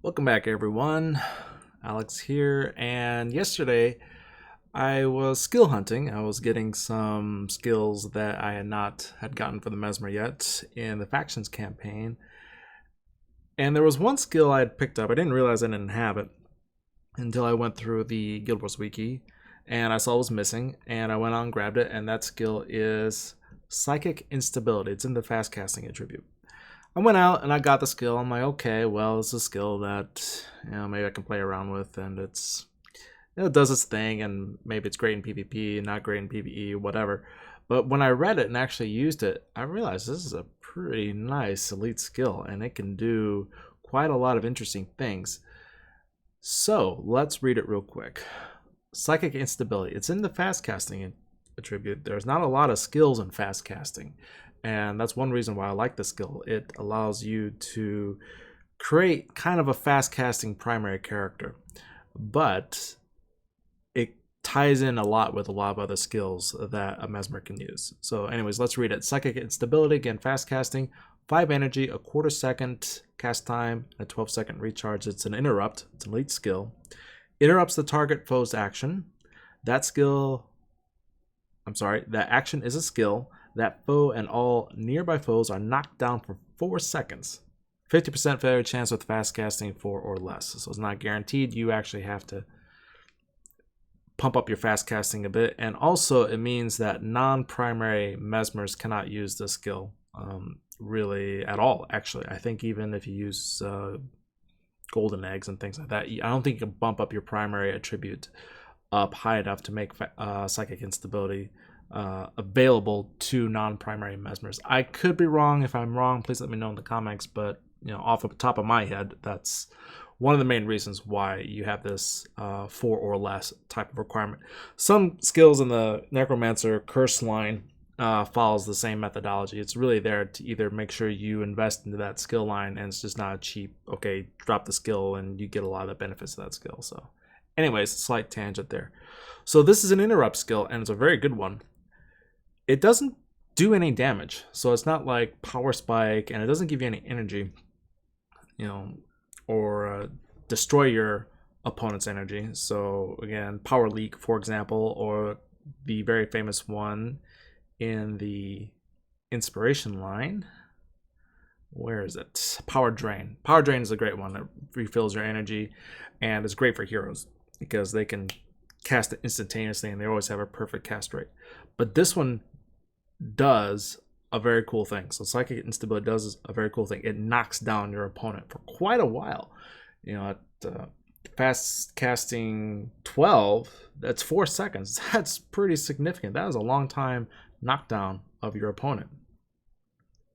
Welcome back, everyone. Alex here, and yesterday I was skill hunting. I was getting some skills that I had gotten for the Mesmer yet in the factions campaign, and there was one skill I had picked up. I didn't realize I didn't have it until I went through the Guild Wars wiki, and I saw it was missing, and I went on and grabbed it, and that skill is Psychic Instability. It's in the fast casting attribute. I went out and I got the skill. I'm like, okay, well, it's a skill that maybe I can play around with, and it does its thing, and maybe it's great in PvP, not great in PvE, whatever. But when I read it and actually used it, I realized this is a pretty nice elite skill, and it can do quite a lot of interesting things. So let's read it real quick. Psychic Instability. It's in the fast casting attribute. There's not a lot of skills in fast casting, and that's one reason why I like the skill. It allows you to create kind of a fast casting primary character, but it ties in a lot with a lot of other skills that a Mesmer can use. So anyways, let's read it. Psychic Instability, again, fast casting, 5 energy, a quarter second cast time, a 12-second recharge. It's an interrupt. It's an elite skill. Interrupts the target foe's action. That action is a skill. That foe and all nearby foes are knocked down for 4 seconds. 50% failure chance with fast casting 4 or less. So it's not guaranteed. You actually have to pump up your fast casting a bit. And also it means that non-primary Mesmers cannot use this skill really at all, actually. I think even if you use golden eggs and things like that, I don't think you can bump up your primary attribute up high enough to make Psychic Instability available to non-primary Mesmers. I could be wrong. If I'm wrong, please let me know in the comments, but off the top of my head, that's one of the main reasons why you have this 4 or less type of requirement. Some skills in the Necromancer curse line follows the same methodology. It's really there to either make sure you invest into that skill line, and it's just not a cheap, okay, drop the skill and you get a lot of the benefits of that skill. So anyways, slight tangent there. So this is an interrupt skill, and it's a very good one. It doesn't do any damage, so it's not like Power Spike, and it doesn't give you any energy, or destroy your opponent's energy. So again, Power Leak, for example, or the very famous one in the Inspiration line. Where is it? Power Drain. Power Drain is a great one. It refills your energy, and it's great for heroes because they can cast it instantaneously, and they always have a perfect cast rate. But this one does a very cool thing. So Psychic Instability does a very cool thing. It knocks down your opponent for quite a while. At fast casting 12, that's 4 seconds. That's pretty significant. That is a long time knockdown of your opponent.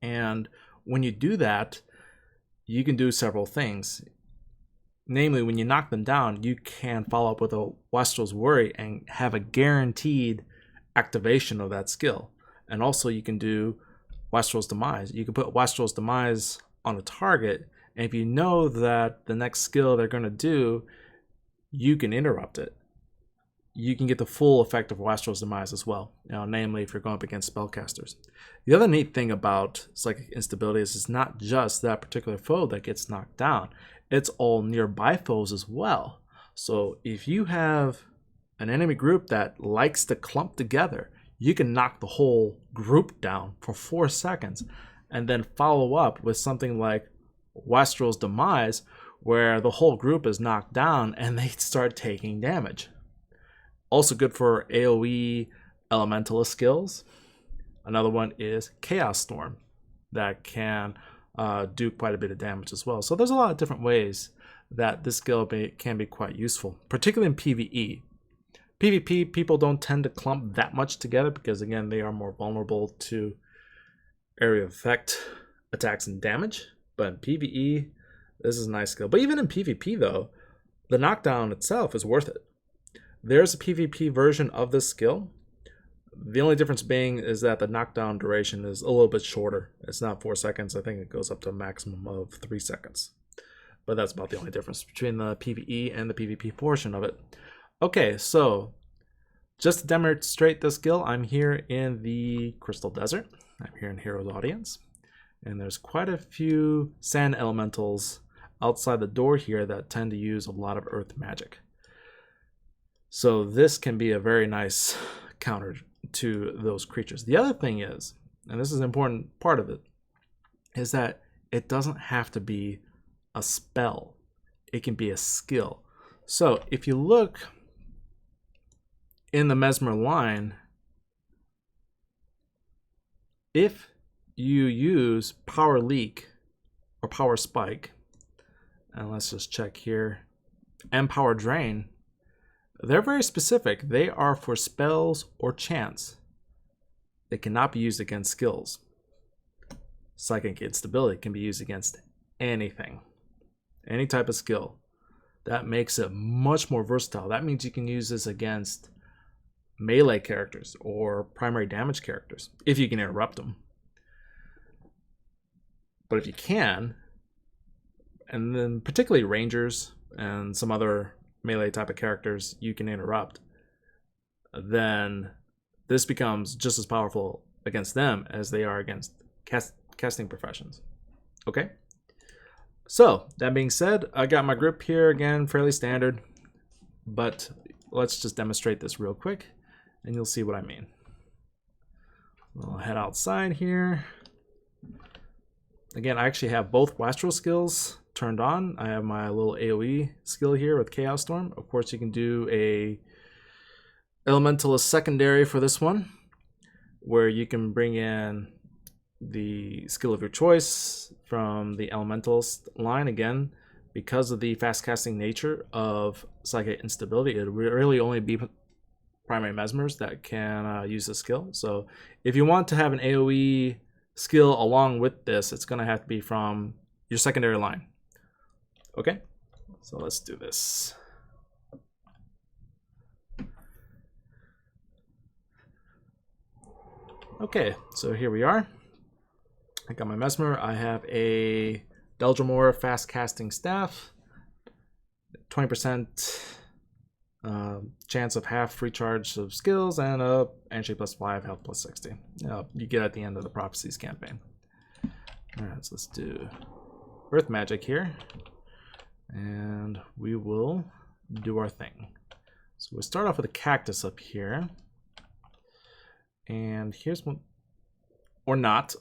And when you do that, you can do several things. Namely, when you knock them down, you can follow up with a Wastrel's Worry and have a guaranteed activation of that skill. And also you can do Wastrel's Demise. You can put Wastrel's Demise on a target, and if you know that the next skill they're going to do, you can interrupt it. You can get the full effect of Wastrel's Demise as well, namely if you're going up against spellcasters. The other neat thing about Psychic Instability is it's not just that particular foe that gets knocked down. It's all nearby foes as well. So if you have an enemy group that likes to clump together, you can knock the whole group down for 4 seconds and then follow up with something like Wastrel's Demise, where the whole group is knocked down and they start taking damage. Also good for AoE elementalist skills. Another one is Chaos Storm that can do quite a bit of damage as well. So there's a lot of different ways that this skill can be quite useful, particularly in PvE. PvP, people don't tend to clump that much together because, again, they are more vulnerable to area of effect attacks and damage. But in PvE, this is a nice skill. But even in PvP, though, the knockdown itself is worth it. There's a PvP version of this skill. The only difference being is that the knockdown duration is a little bit shorter. It's not 4 seconds. I think it goes up to a maximum of 3 seconds. But that's about the only difference between the PvE and the PvP portion of it. Okay, so just to demonstrate this skill, I'm here in the Crystal Desert. I'm here in Hero's Audience. And there's quite a few sand elementals outside the door here that tend to use a lot of earth magic. So this can be a very nice counter to those creatures. The other thing is, and this is an important part of it, is that it doesn't have to be a spell. It can be a skill. So if you look in the Mesmer line, if you use Power Leak or Power Spike, and let's just check here, and Power Drain, they're very specific. They are for spells or chants. They cannot be used against skills. Psychic Instability can be used against anything, any type of skill. That makes it much more versatile. That means you can use this against melee characters or primary damage characters if you can interrupt them. But if you can, and then particularly rangers and some other melee type of characters you can interrupt, then this becomes just as powerful against them as they are against casting professions. Okay? So, that being said, I got my group here, again, fairly standard, but let's just demonstrate this real quick, and you'll see what I mean. I'll head outside here. Again, I actually have both Wastrel skills turned on. I have my little AoE skill here with Chaos Storm. Of course, you can do a Elementalist secondary for this one, where you can bring in the skill of your choice from the Elementalist line. Again, because of the fast casting nature of Psychic Instability, it will really only be primary Mesmers that can use the skill. So if you want to have an AoE skill along with this, it's going to have to be from your secondary line. Okay, so let's do this. Okay, so here we are. I got my Mesmer. I have a Deldrimor fast casting staff, 20% chance of half recharge of skills, and a entry +5, health +60. You get at the end of the Prophecies campaign. Alright, so let's do Earth Magic here, and we will do our thing. So we'll start off with a cactus up here, and here's one, or not.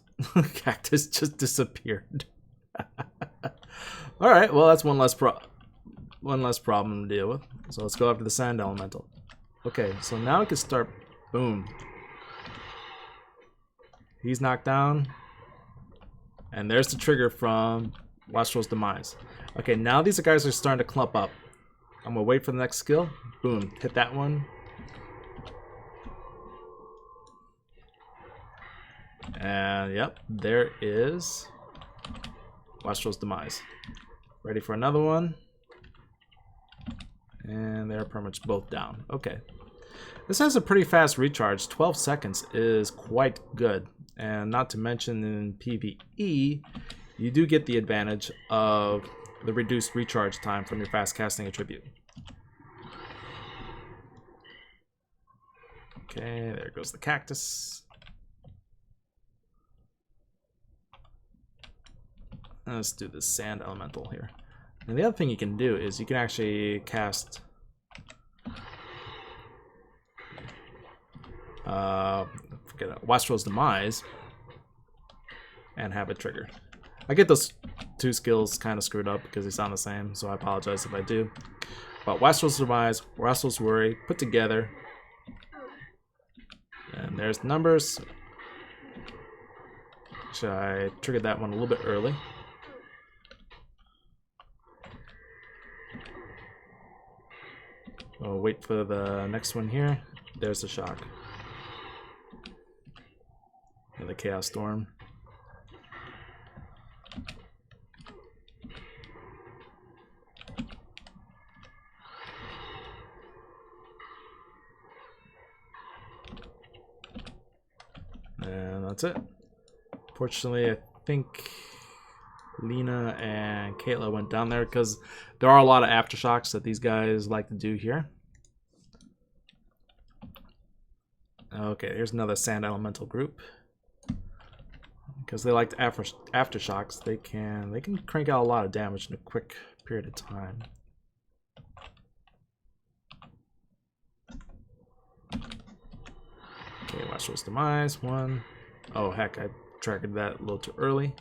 Cactus just disappeared. All right, well, that's one less problem to deal with. So let's go after the Sand Elemental. Okay, so now we can start. Boom. He's knocked down, and there's the trigger from Wastrel's Demise. Okay, now these guys are starting to clump up. I'm gonna wait for the next skill. Boom, hit that one. And yep, there is Wastrel's Demise. Ready for another one. And they're pretty much both down. Okay. This has a pretty fast recharge. 12 seconds is quite good. And not to mention in PvE, you do get the advantage of the reduced recharge time from your fast casting attribute. Okay, there goes the cactus. Let's do the Sand Elemental here. And the other thing you can do is you can actually cast Wastrel's Demise and have it trigger. I get those two skills kind of screwed up because they sound the same, so I apologize if I do. But Wastrel's Demise, Wastrel's Worry, put together. And there's the numbers. Actually, I triggered that one a little bit early. We'll wait for the next one here. There's the shock. And the Chaos Storm. And that's it. Fortunately, I think Lena and Kayla went down there because there are a lot of aftershocks that these guys like to do here. Okay, here's another Sand Elemental group. because they like to aftershocks. They can crank out a lot of damage in a quick period of time. Okay, Wastrel's Demise, 1. Oh heck, I triggered that a little too early.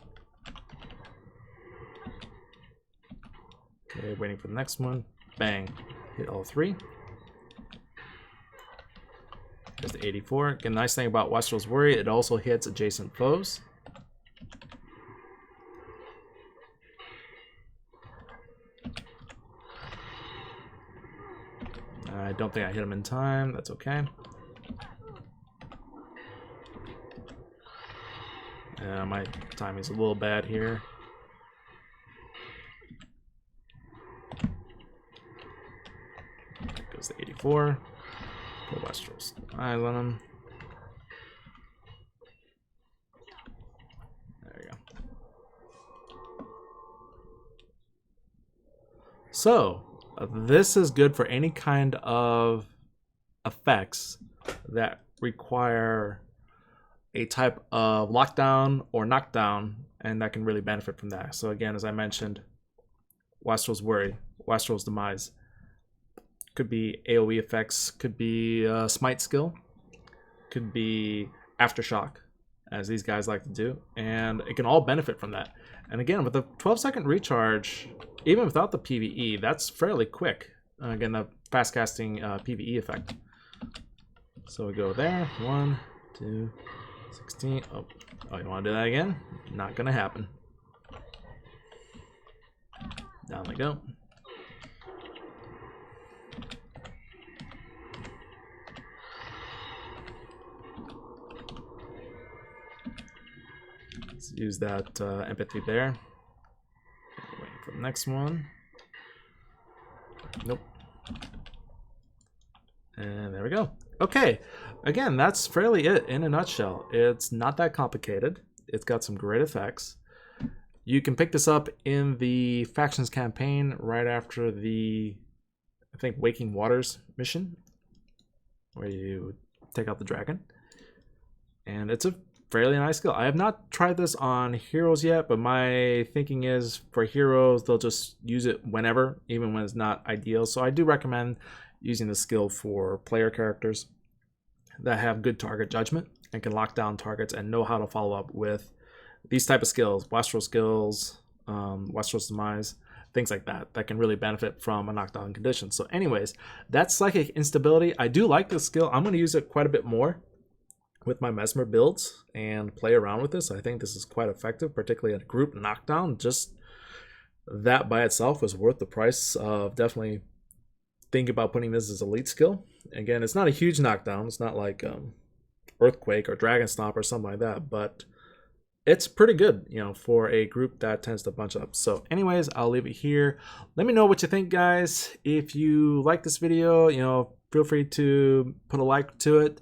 Okay, waiting for the next one. Bang. Hit all 3. There's the 84. Again, nice thing about Wastrel's Worry, it also hits adjacent foes. I don't think I hit him in time. That's okay. My timing's a little bad here. There goes the 84. Put Wastrel's eyes on him. There you go. So, this is good for any kind of effects that require a type of lockdown or knockdown, and that can really benefit from that. So again, as I mentioned, Wastrel's Worry, Wastrel's Demise, could be AoE effects, could be Smite skill, could be Aftershock, as these guys like to do, and it can all benefit from that. And again, with the 12-second recharge, even without the PvE, that's fairly quick. Again, the fast casting PvE effect. So we go there, 1, 2, 16. Oh, you want to do that again? Not gonna happen. Down we go. Let's use that empathy there. Waiting for the next one. Nope. And there we go. Okay, again, that's fairly it in a nutshell. It's not that complicated. It's got some great effects. You can pick this up in the Factions campaign right after the, I think, Waking Waters mission, where you take out the dragon. And it's a fairly nice skill. I have not tried this on heroes yet, but my thinking is for heroes, they'll just use it whenever, even when it's not ideal. So I do recommend using the skill for player characters that have good target judgment and can lock down targets and know how to follow up with these type of skills, Wastrel skills, Wastrel's Demise, things like that, that can really benefit from a knockdown condition. So anyways, that's Psychic Instability. I do like this skill. I'm going to use it quite a bit more with my Mesmer builds and play around with this. I think this is quite effective, particularly at a group knockdown. Just that by itself is worth the price of definitely think about putting this as a lead skill. Again, it's not a huge knockdown. It's not like Earthquake or Dragon Stomp or something like that, but it's pretty good, you know, for a group that tends to bunch up. So anyways, I'll leave it here. Let me know what you think, guys. If you like this video, you know, feel free to put a like to it.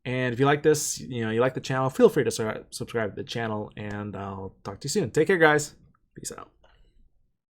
And if you like this, you know, you like the channel, feel free to subscribe to the channel, and I'll talk to you soon. Take care, guys. Peace out.